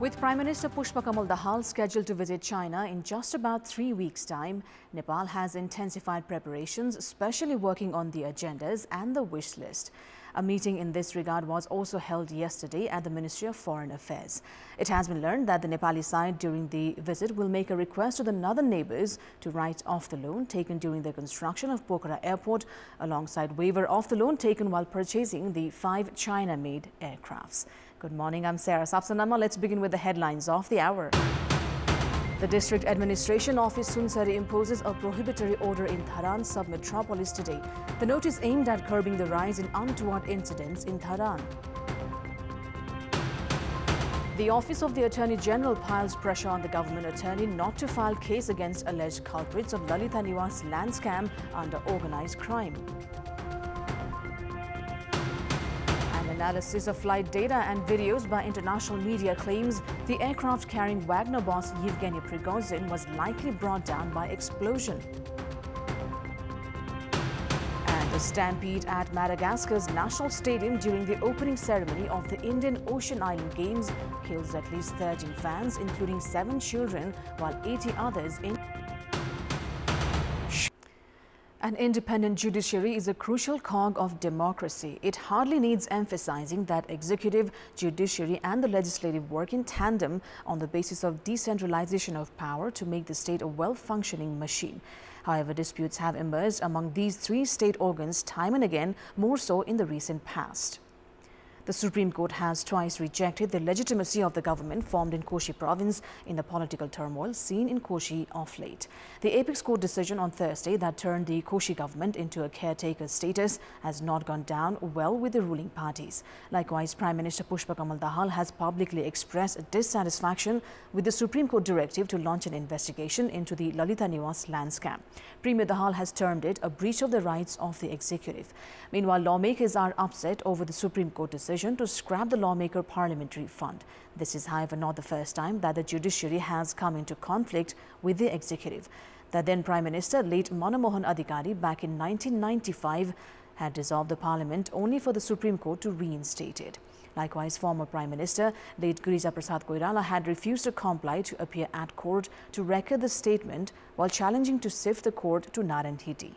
With Prime Minister Pushpakamal Dahal scheduled to visit China in just about 3 weeks' time, Nepal has intensified preparations, especially working on the agendas and the wish list. A meeting in this regard was also held yesterday at the Ministry of Foreign Affairs. It has been learned that the Nepali side during the visit will make a request to the northern neighbours to write off the loan taken during the construction of Pokhara Airport, alongside waiver of the loan taken while purchasing the 5 China-made aircrafts. Good morning, I'm Sarah Sapsanamma. Let's begin with the headlines of the hour. The District Administration Office Sunsari imposes a prohibitory order in Dharan sub-metropolis today. The notice aimed at curbing the rise in untoward incidents in Dharan. The Office of the Attorney General piles pressure on the government attorney not to file case against alleged culprits of Lalita Niwas land scam under organized crime. Analysis of flight data and videos by international media claims the aircraft carrying Wagner boss Yevgeny Prigozhin was likely brought down by explosion. And a stampede at Madagascar's national stadium during the opening ceremony of the Indian Ocean Island Games kills at least 13 fans, including 7 children, while 80 others in. An independent judiciary is a crucial cog of democracy. It hardly needs emphasizing that executive, judiciary and the legislative work in tandem on the basis of decentralization of power to make the state a well-functioning machine. However, disputes have emerged among these 3 state organs time and again, more so in the recent past. The Supreme Court has twice rejected the legitimacy of the government formed in Koshi province in the political turmoil seen in Koshi of late. The Apex Court decision on Thursday that turned the Koshi government into a caretaker status has not gone down well with the ruling parties. Likewise, Prime Minister Pushpakamal Dahal has publicly expressed dissatisfaction with the Supreme Court directive to launch an investigation into the Lalita Niwas land scam. Premier Dahal has termed it a breach of the rights of the executive. Meanwhile, lawmakers are upset over the Supreme Court decision to scrap the lawmaker parliamentary fund. This is, however, not the first time that the judiciary has come into conflict with the executive. The then Prime Minister, late Manamohan Adhikari, back in 1995, had dissolved the parliament only for the Supreme Court to reinstate it. Likewise, former Prime Minister, late Girija Prasad Koirala, had refused to comply to appear at court to record the statement while challenging to sift the court to Narandhiti.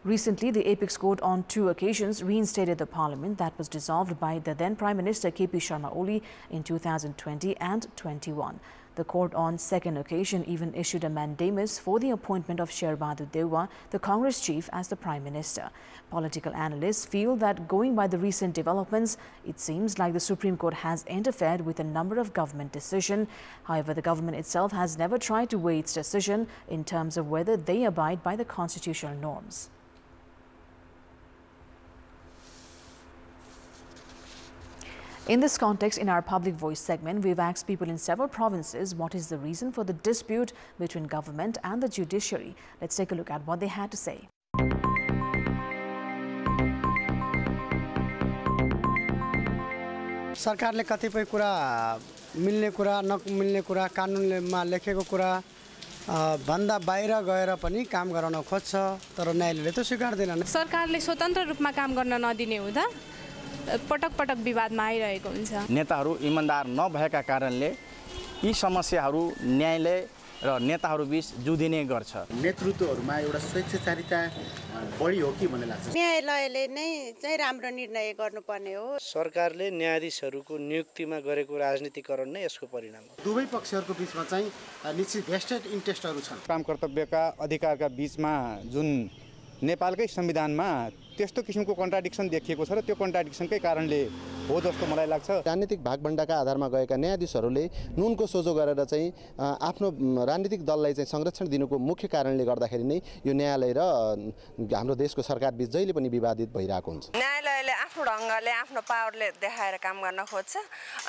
Recently, the Apex Court on 2 occasions reinstated the parliament that was dissolved by the then Prime Minister KP Sharma Oli in 2020 and 21. The court on 2nd occasion even issued a mandamus for the appointment of Sher Bahadur Deuwa, the Congress chief, as the Prime Minister. Political analysts feel that going by the recent developments, it seems like the Supreme Court has interfered with a number of government decisions. However, the government itself has never tried to weigh its decision in terms of whether they abide by the constitutional norms. In this context, in our Public Voice segment, we've asked people in several provinces what is the reason for the dispute between government and the judiciary. Let's take a look at what they had to say. सरकारले कतिपय कुरा मिल्ने कुरा नमिल्ने कुरा कानुनमा लेखेको कुरा भन्दा बाहिर गएर पनि काम गराउन खोज्छ तर न्यायालयले त स्वीकार्दैन। सरकारले स्वतन्त्र रूपमा काम गर्न नदिने हुँदा पटक पटक विवादमा आइरहेको हुन्छ। नेताहरू इमानदार नभएका कारणले यी समस्याहरू न्यायालय र नेताहरू बीच जुधिने गर्छ। नेतृत्वहरूमा एउटा स्वेच्छाचारिता बढी हो कि भन्ने लाग्छ। न्यायालयले नै चाहिँ राम्रो निर्णय गर्नुपर्ने हो। सरकारले न्यायाधीशहरूको नियुक्तिमा गरेको राजनीतिकरण नै यसको परिणाम हो। दुवै पक्षहरूको बीचमा चाहिँ निश्चित भेस्टेड इन्ट्रेस्टहरू छन्। काम कर्तव्यका अधिकारका बीचमा जुन नेपालकै संविधानमा त्यस्तो किसिमको कन्ट्राडिक्सन देखिएको छ र त्यो कन्ट्राडिक्सनकै कारणले हो जस्तो मलाई लाग्छ। राजनीतिक भागभण्डाका आधारमा गएका न्यायाधीशहरूले नुनको सोझो गरेर चाहिँ आफ्नो राजनीतिक दललाई चाहिँ संरक्षण दिनुको मुख्य कारणले गर्दाखेरि नै यो न्यायालय र हाम्रो देशको सरकार बीच जहिले पनि विवादित भइरहेको हुन्छ। न्यायालयले आफ्नो ढङ्गले आफ्नो पावरले देखाएर काम गर्न खोज्छ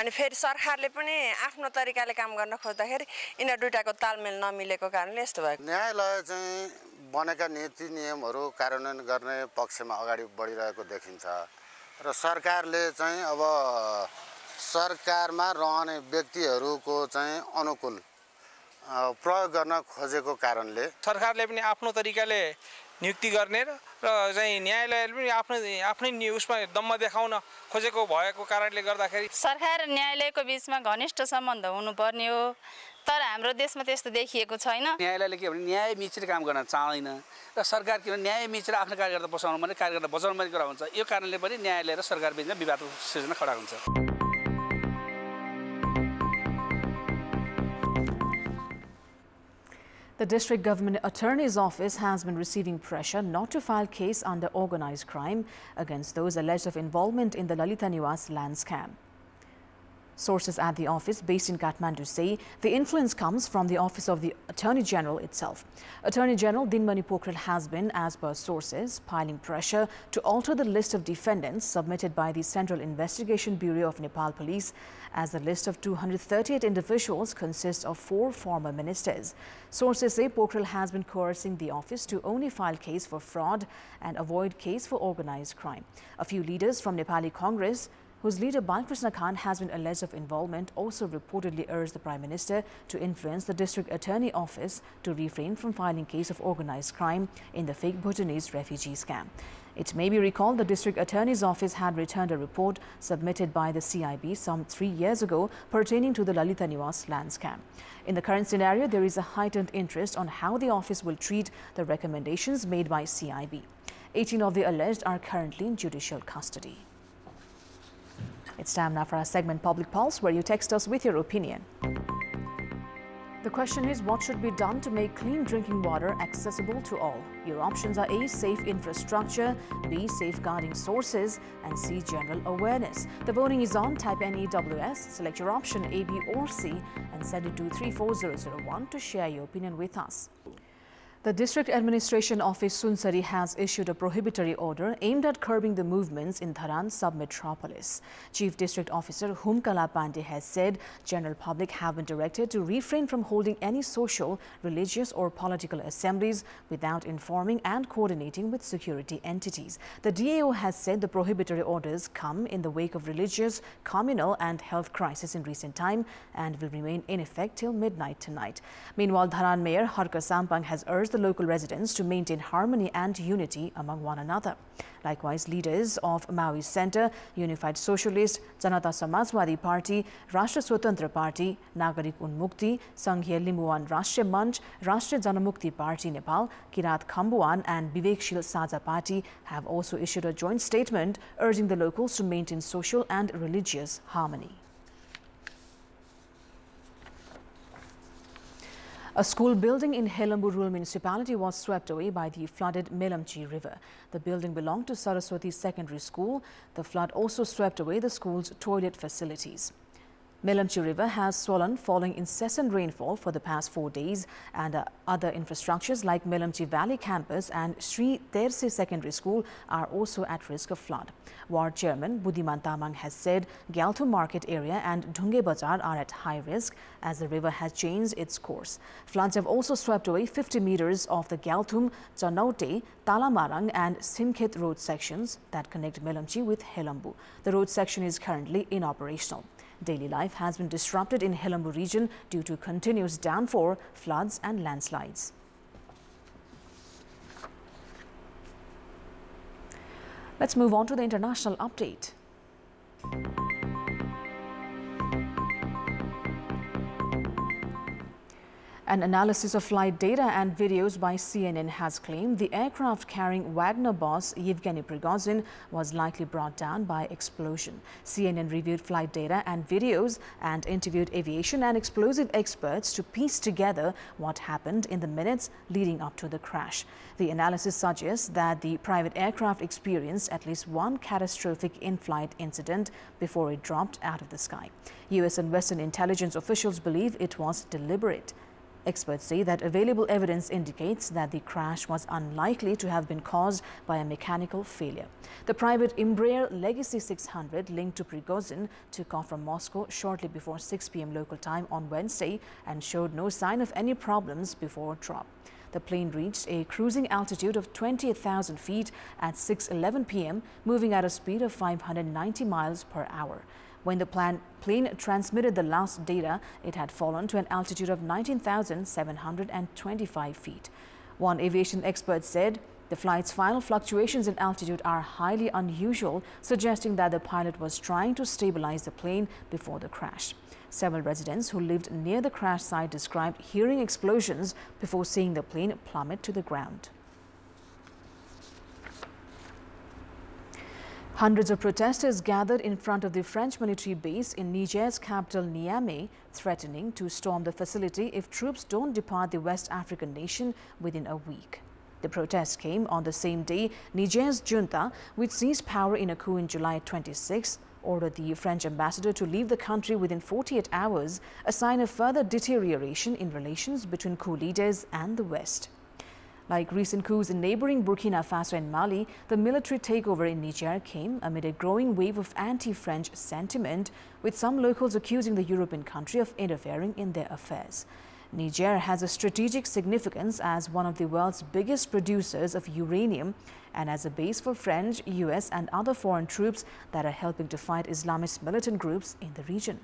अनि फेरि सरकारले पनि आफ्नो तरिकाले काम गर्न खोज्दाखेरि यिनीहरू दुईटाको तालमेल नमिलेको कारणले यस्तो भएको। न्यायालय चाहिँ बनेका नीति नियमहरू कार्यान्वयन गर्ने पक्षमा अगाडि बढिरहेको देखिन्छ र सरकारले चाहिँ अब सरकारमा रहने व्यक्तिहरूको चाहिँ अनुकूल प्रयोग गर्न खोजेको कारणले सरकारले पनि आफ्नो तरिकाले नियुक्ति गर्ने र चाहिँ न्यायालयले पनि आफ्नै उसमा दम्म देखाउन खोजेको भएको कारणले गर्दाखेरि सरकार र न्यायालयको बीचमा घनिष्ठ सम्बन्ध हुनुपर्ने हो, तर हाम्रो देशमा त्यस्तो देखिएको छैन। न्यायालयले के भने न्याय मिचेर काम गर्न चाहदैन र सरकार के भने न्याय मिचेर आफ्नो कार्यकर्ता बचाउनु भने कार्यकर्ता बचाउनु पनि कुरा हुन्छ। यो कारणले पनि न्यायालय र सरकार बीचमा विवादको सिर्जना खडा हुन्छ। The District Government Attorney's Office has been receiving pressure not to file case under organized crime against those alleged of involvement in the Lalita Niwas land scam. Sources at the office based in Kathmandu say the influence comes from the Office of the Attorney General itself. Attorney General Dinmani Pokhrel has been, as per sources, piling pressure to alter the list of defendants submitted by the Central Investigation Bureau of Nepal Police, as the list of 238 individuals consists of 4 former ministers. Sources say Pokhrel has been coercing the office to only file case for fraud and avoid case for organized crime. A few leaders from Nepali Congress, whose leader Balkrishna Khan has been alleged of involvement, also reportedly urged the Prime Minister to influence the District Attorney Office to refrain from filing case of organized crime in the fake Bhutanese refugee scam. It may be recalled the District Attorney's Office had returned a report submitted by the CIB some 3 years ago pertaining to the Lalita Niwas land scam. In the current scenario, there is a heightened interest on how the office will treat the recommendations made by CIB. 18 of the alleged are currently in judicial custody. It's time now for our segment Public Pulse, where you text us with your opinion. The question is, what should be done to make clean drinking water accessible to all? Your options are A, safe infrastructure, B, safeguarding sources, and C, general awareness. The voting is on. Type NEWS, select your option A, B or C, and send it to 34001 to share your opinion with us. The District Administration Office Sunsari has issued a prohibitory order aimed at curbing the movements in Dharan sub-metropolis. Chief District Officer Humkala Pandey has said general public have been directed to refrain from holding any social, religious or political assemblies without informing and coordinating with security entities. The DAO has said the prohibitory orders come in the wake of religious, communal and health crisis in recent time and will remain in effect till midnight tonight. Meanwhile, Dharan Mayor Harka Sampang has urged the local residents to maintain harmony and unity among one another. Likewise, leaders of Maoist Center, Unified Socialist, Janata Samajwadi Party, Rashtra Swatantra Party, Nagarik Unmukti, Sanghya Limbuwan Rashtriya Manch, Rashtriya Janamukti Party Nepal, Kirat Khambuwan and Vivekshil Saja Party have also issued a joint statement urging the locals to maintain social and religious harmony. A school building in Helambu Rural Municipality was swept away by the flooded Melamchi River. The building belonged to Saraswati Secondary School. The flood also swept away the school's toilet facilities. Melamchi River has swollen following incessant rainfall for the past 4 days, and other infrastructures like Melamchi Valley Campus and Sri Terse Secondary School are also at risk of flood. Ward Chairman Budiman Tamang has said Gyalthum Market area and Dhunge Bazar are at high risk as the river has changed its course. Floods have also swept away 50 meters of the Gyalthum, Chanaute, Talamarang and Simkhet road sections that connect Melamchi with Helambu. The road section is currently inoperational. Daily life has been disrupted in Helambu region due to continuous downpour, floods and landslides. Let's move on to the international update. An analysis of flight data and videos by CNN has claimed the aircraft carrying Wagner boss Yevgeny Prigozhin was likely brought down by explosion. CNN reviewed flight data and videos and interviewed aviation and explosive experts to piece together what happened in the minutes leading up to the crash. The analysis suggests that the private aircraft experienced at least one catastrophic in-flight incident before it dropped out of the sky. US and Western intelligence officials believe it was deliberate. Experts say that available evidence indicates that the crash was unlikely to have been caused by a mechanical failure. The private Embraer Legacy 600 linked to Prigozhin took off from Moscow shortly before 6 p.m. local time on Wednesday and showed no sign of any problems before drop. The plane reached a cruising altitude of 28,000 feet at 6:11 p.m., moving at a speed of 590 miles per hour. When the plane transmitted the last data, it had fallen to an altitude of 19,725 feet. One aviation expert said The flight's final fluctuations in altitude are highly unusual, suggesting that the pilot was trying to stabilize the plane before the crash. Several residents who lived near the crash site described hearing explosions before seeing the plane plummet to the ground. Hundreds of protesters gathered in front of the French military base in Niger's capital Niamey, threatening to storm the facility if troops don't depart the West African nation within a week. The protests came on the same day Niger's junta, which seized power in a coup in July 26, ordered the French ambassador to leave the country within 48 hours, a sign of further deterioration in relations between coup leaders and the West. Like recent coups in neighboring Burkina Faso and Mali, the military takeover in Niger came amid a growing wave of anti-French sentiment, with some locals accusing the European country of interfering in their affairs. Niger has a strategic significance as one of the world's biggest producers of uranium and as a base for French, US and other foreign troops that are helping to fight Islamist militant groups in the region.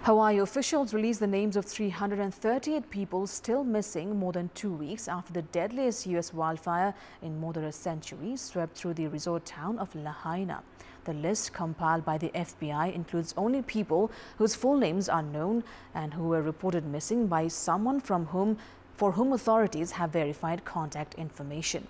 Hawaii officials released the names of 338 people still missing more than 2 weeks after the deadliest U.S. wildfire in more than a century swept through the resort town of Lahaina. The list compiled by the FBI includes only people whose full names are known and who were reported missing by someone for whom authorities have verified contact information.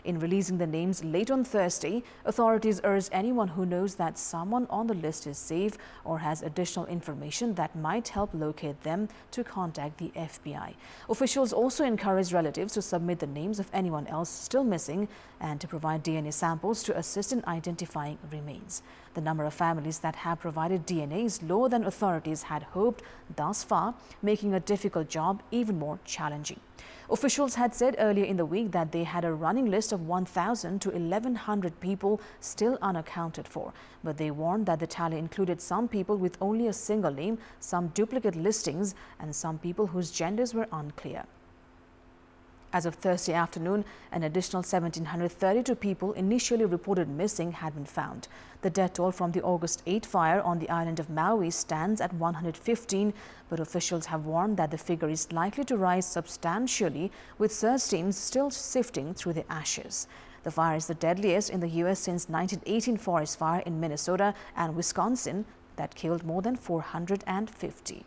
In releasing the names late on Thursday, authorities urged anyone who knows that someone on the list is safe or has additional information that might help locate them to contact the FBI. Officials also encouraged relatives to submit the names of anyone else still missing and to provide DNA samples to assist in identifying remains. The number of families that have provided DNA is lower than authorities had hoped thus far, making a difficult job even more challenging. Officials had said earlier in the week that they had a running list of 1,000 to 1,100 people still unaccounted for, but they warned that the tally included some people with only a single name, some duplicate listings, and some people whose genders were unclear. As of Thursday afternoon, an additional 1,732 people initially reported missing had been found. The death toll from the August 8 fire on the island of Maui stands at 115, but officials have warned that the figure is likely to rise substantially, with search teams still sifting through the ashes. The fire is the deadliest in the U.S. since 1918 forest fire in Minnesota and Wisconsin that killed more than 450.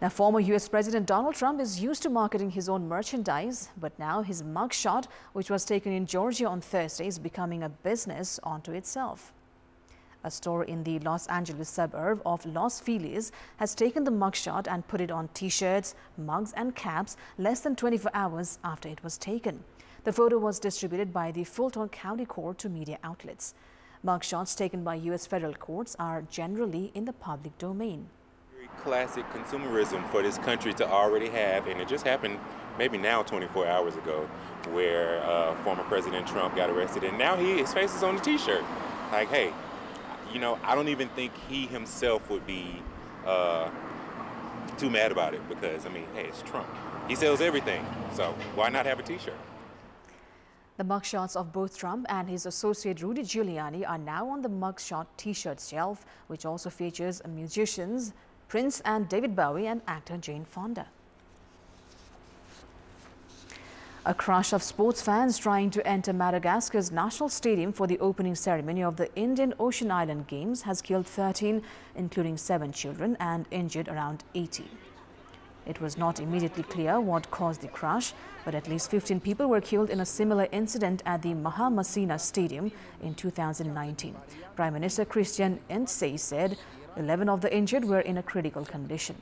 Now, former U.S. President Donald Trump is used to marketing his own merchandise, but now his mugshot, which was taken in Georgia on Thursday, is becoming a business unto itself. A store in the Los Angeles suburb of Los Feliz has taken the mugshot and put it on T-shirts, mugs and caps less than 24 hours after it was taken. The photo was distributed by the Fulton County Court to media outlets. Mugshots taken by U.S. federal courts are generally in the public domain. Classic consumerism for this country to already have, and it just happened maybe now 24 hours ago, where former President Trump got arrested, and now his face is on the T-shirt. Like, hey, you know, I don't even think he himself would be too mad about it, because, I mean, hey, it's Trump. He sells everything, so why not have a T-shirt? The mugshots of both Trump and his associate Rudy Giuliani are now on the mugshot T-shirt shelf, which also features musicians Prince and David Bowie and actor Jane Fonda. A crush of sports fans trying to enter Madagascar's national stadium for the opening ceremony of the Indian Ocean Island Games has killed 13, including 7 children, and injured around 80. It was not immediately clear what caused the crash, but at least 15 people were killed in a similar incident at the Mahamasina Stadium in 2019. Prime Minister Christian Ntse said 11 of the injured were in a critical condition.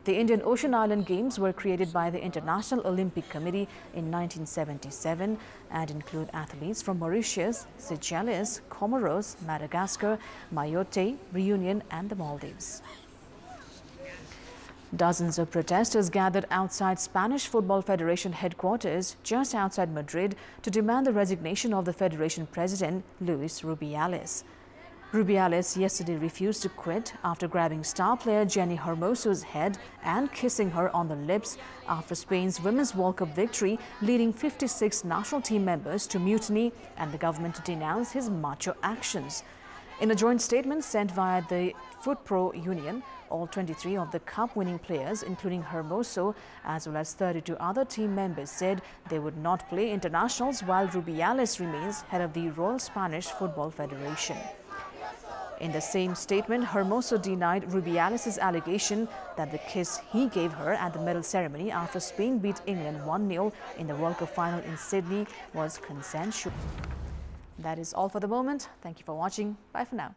The Indian Ocean Island Games were created by the International Olympic Committee in 1977 and include athletes from Mauritius, Seychelles, Comoros, Madagascar, Mayotte, Reunion and the Maldives. Dozens of protesters gathered outside Spanish Football Federation headquarters just outside Madrid to demand the resignation of the federation president, Luis Rubiales. Rubiales yesterday refused to quit after grabbing star player Jenny Hermoso's head and kissing her on the lips after Spain's Women's World Cup victory, leading 56 national team members to mutiny and the government to denounce his macho actions. In a joint statement sent via the FootPro Union, all 23 of the cup-winning players, including Hermoso, as well as 32 other team members, said they would not play internationals while Rubiales remains head of the Royal Spanish Football Federation. In the same statement, Hermoso denied Rubiales' allegation that the kiss he gave her at the medal ceremony after Spain beat England 1-0 in the World Cup final in Sydney was consensual. That is all for the moment. Thank you for watching. Bye for now.